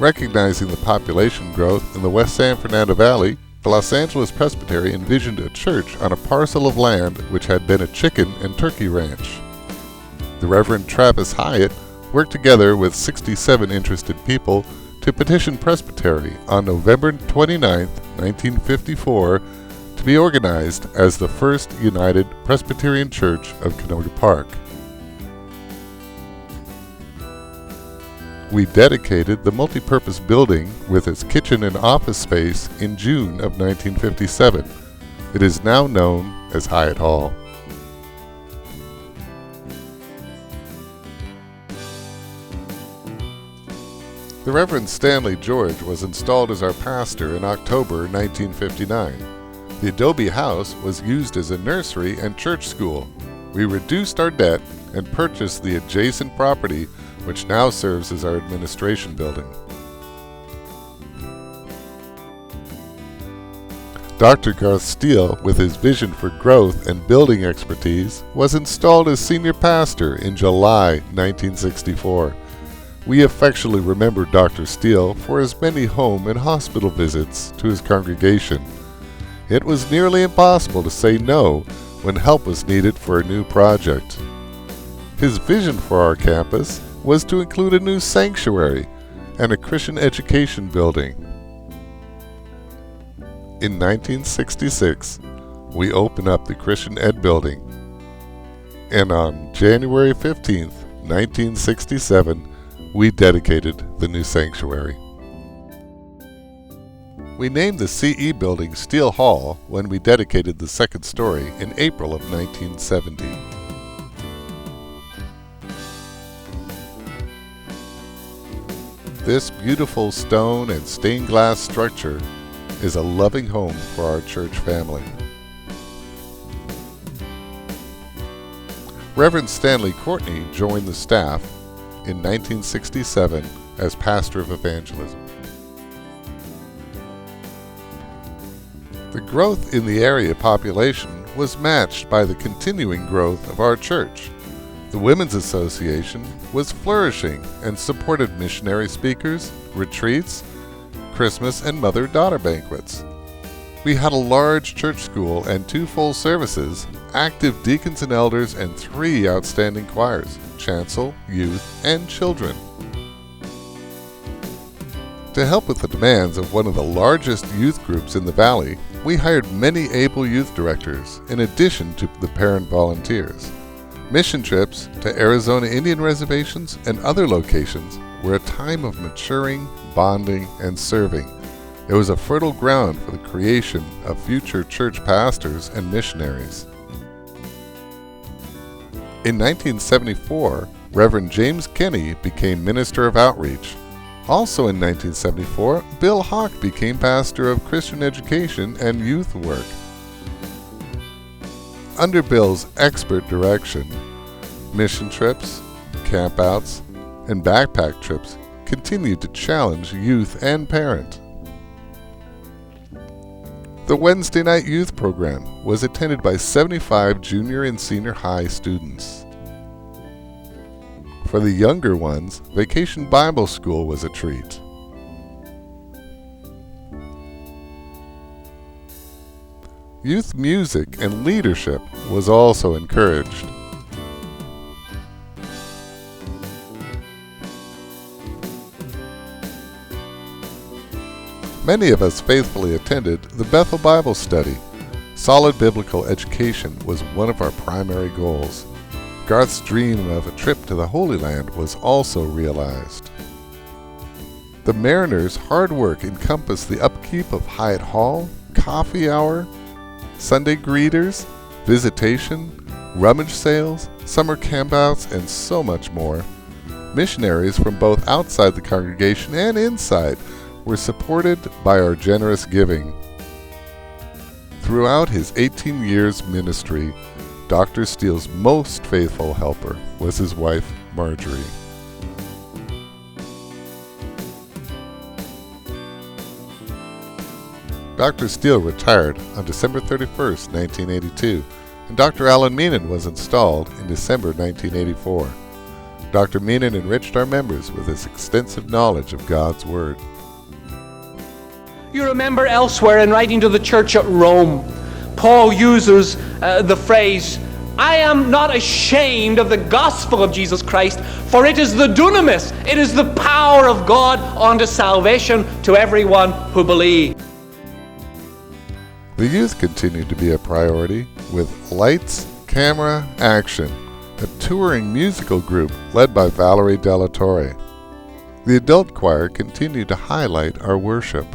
Recognizing the population growth in the West San Fernando Valley, the Los Angeles Presbyterian envisioned a church on a parcel of land which had been a chicken and turkey ranch. The Reverend Travis Hyatt worked together with 67 interested people to petition Presbytery on November 29, 1954, to be organized as the First United Presbyterian Church of Canoga Park. We dedicated the multipurpose building with its kitchen and office space in June of 1957. It is now known as Hyatt Hall. The Reverend Stanley George was installed as our pastor in October 1959. The adobe house was used as a nursery and church school. We reduced our debt and purchased the adjacent property, which now serves as our administration building. Dr. Garth Steele, with his vision for growth and building expertise, was installed as senior pastor in July 1964. We affectionately remember Dr. Steele for his many home and hospital visits to his congregation. It was nearly impossible to say no when help was needed for a new project. His vision for our campus was to include a new sanctuary and a Christian education building. In 1966, we opened up the Christian Ed building, and on January 15, 1967, we dedicated the new sanctuary. We named the CE building Steele Hall when we dedicated the second story in April of 1970. This beautiful stone and stained glass structure is a loving home for our church family. Reverend Stanley Courtney joined the staff in 1967 as pastor of evangelism. The growth in the area population was matched by the continuing growth of our church. The Women's Association was flourishing and supported missionary speakers, retreats, Christmas and mother-daughter banquets. We had a large church school and 2 full services, active deacons and elders, and 3 outstanding choirs, chancel, youth, and children. To help with the demands of one of the largest youth groups in the valley, we hired many able youth directors in addition to the parent volunteers. Mission trips to Arizona Indian reservations and other locations were a time of maturing, bonding, and serving. It was a fertile ground for the creation of future church pastors and missionaries. In 1974, Reverend James Kenny became Minister of Outreach. Also in 1974, Bill Hawk became pastor of Christian education and youth work. Under Bill's expert direction, mission trips, campouts, and backpack trips continued to challenge youth and parent. The Wednesday night youth program was attended by 75 junior and senior high students. For the younger ones, Vacation Bible School was a treat. Youth music and leadership was also encouraged. Many of us faithfully attended the Bethel Bible Study. Solid biblical education was one of our primary goals. Garth's dream of a trip to the Holy Land was also realized. The Mariners' hard work encompassed the upkeep of Hyatt Hall, coffee hour, Sunday greeters, visitation, rummage sales, summer campouts, and so much more. Missionaries from both outside the congregation and inside were supported by our generous giving. Throughout his 18 years ministry, Dr. Steele's most faithful helper was his wife, Marjorie. Dr. Steele retired on December 31, 1982, and Dr. Alan Meenan was installed in December 1984. Dr. Meenan enriched our members with his extensive knowledge of God's Word. You remember elsewhere in writing to the church at Rome, Paul uses the phrase, "I am not ashamed of the gospel of Jesus Christ, for it is the dunamis, it is the power of God unto salvation to everyone who believes." The youth continued to be a priority with Lights, Camera, Action, a touring musical group led by Valerie Della Torre. The adult choir continued to highlight our worship.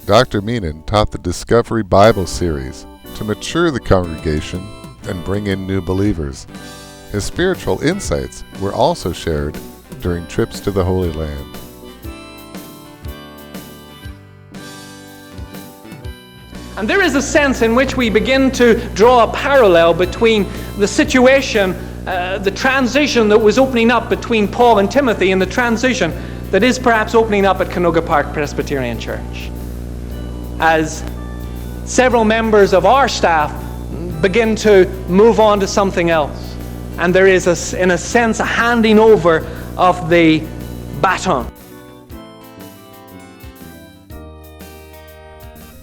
Dr. Meenan taught the Discovery Bible series to mature the congregation and bring in new believers. His spiritual insights were also shared during trips to the Holy Land. And there is a sense in which we begin to draw a parallel between the situation, the transition that was opening up between Paul and Timothy, and the transition that is perhaps opening up at Canoga Park Presbyterian Church, as several members of our staff begin to move on to something else. And there is, in a sense, a handing over of the baton.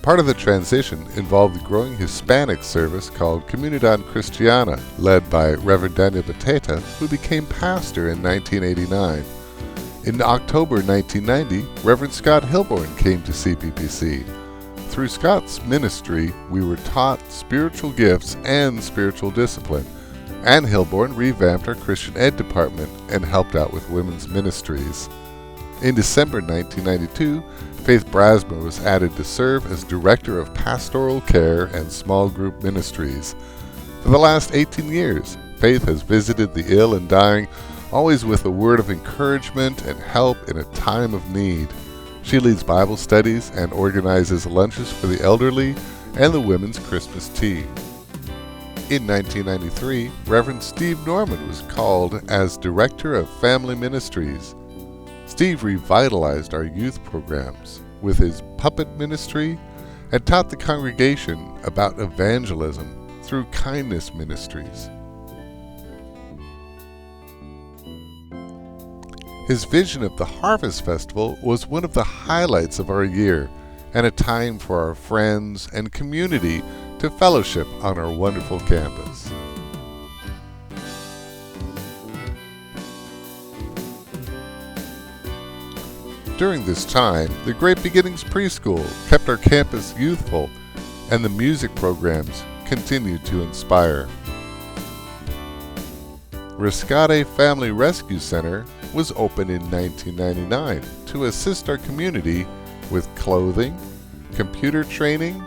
Part of the transition involved the growing Hispanic service called Comunidad Cristiana, led by Reverend Daniel Bateta, who became pastor in 1989. In October 1990, Reverend Scott Hilborn came to CPPC. Through Scott's ministry, we were taught spiritual gifts and spiritual discipline, and Hilborn revamped our Christian Ed department and helped out with women's ministries. In December 1992, Faith Brasmer was added to serve as Director of Pastoral Care and Small Group Ministries. For the last 18 years, Faith has visited the ill and dying, always with a word of encouragement and help in a time of need. She leads Bible studies and organizes lunches for the elderly and the women's Christmas tea. In 1993, Reverend Steve Norman was called as Director of Family Ministries. Steve revitalized our youth programs with his puppet ministry and taught the congregation about evangelism through kindness ministries. His vision of the Harvest Festival was one of the highlights of our year and a time for our friends and community to fellowship on our wonderful campus. During this time, the Great Beginnings Preschool kept our campus youthful, and the music programs continued to inspire. Rescate Family Rescue Center was opened in 1999 to assist our community with clothing, computer training,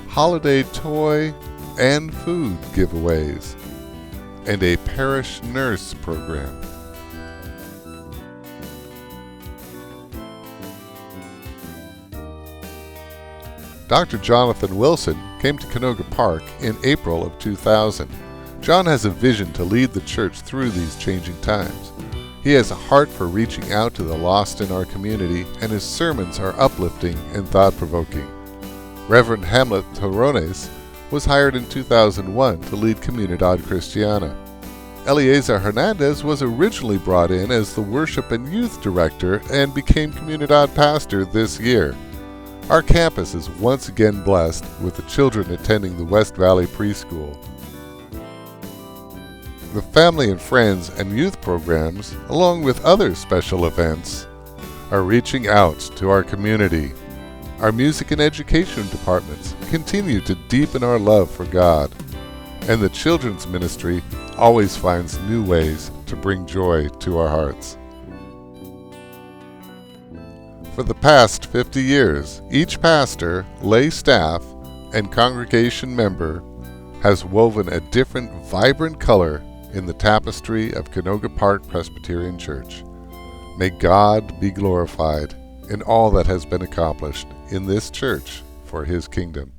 holiday toy and food giveaways, and a parish nurse program. Dr. Jonathan Wilson came to Canoga Park in April of 2000. John has a vision to lead the church through these changing times. He has a heart for reaching out to the lost in our community, and his sermons are uplifting and thought-provoking. Reverend Hamlet Torones was hired in 2001 to lead Comunidad Cristiana. Eliezer Hernandez was originally brought in as the Worship and Youth Director and became Comunidad Pastor this year. Our campus is once again blessed with the children attending the West Valley Preschool. The family and friends and youth programs, along with other special events, are reaching out to our community. Our music and education departments continue to deepen our love for God, and the children's ministry always finds new ways to bring joy to our hearts. For the past 50 years, each pastor, lay staff, and congregation member has woven a different, vibrant color in the tapestry of Canoga Park Presbyterian Church. May God be glorified in all that has been accomplished in this church for His kingdom.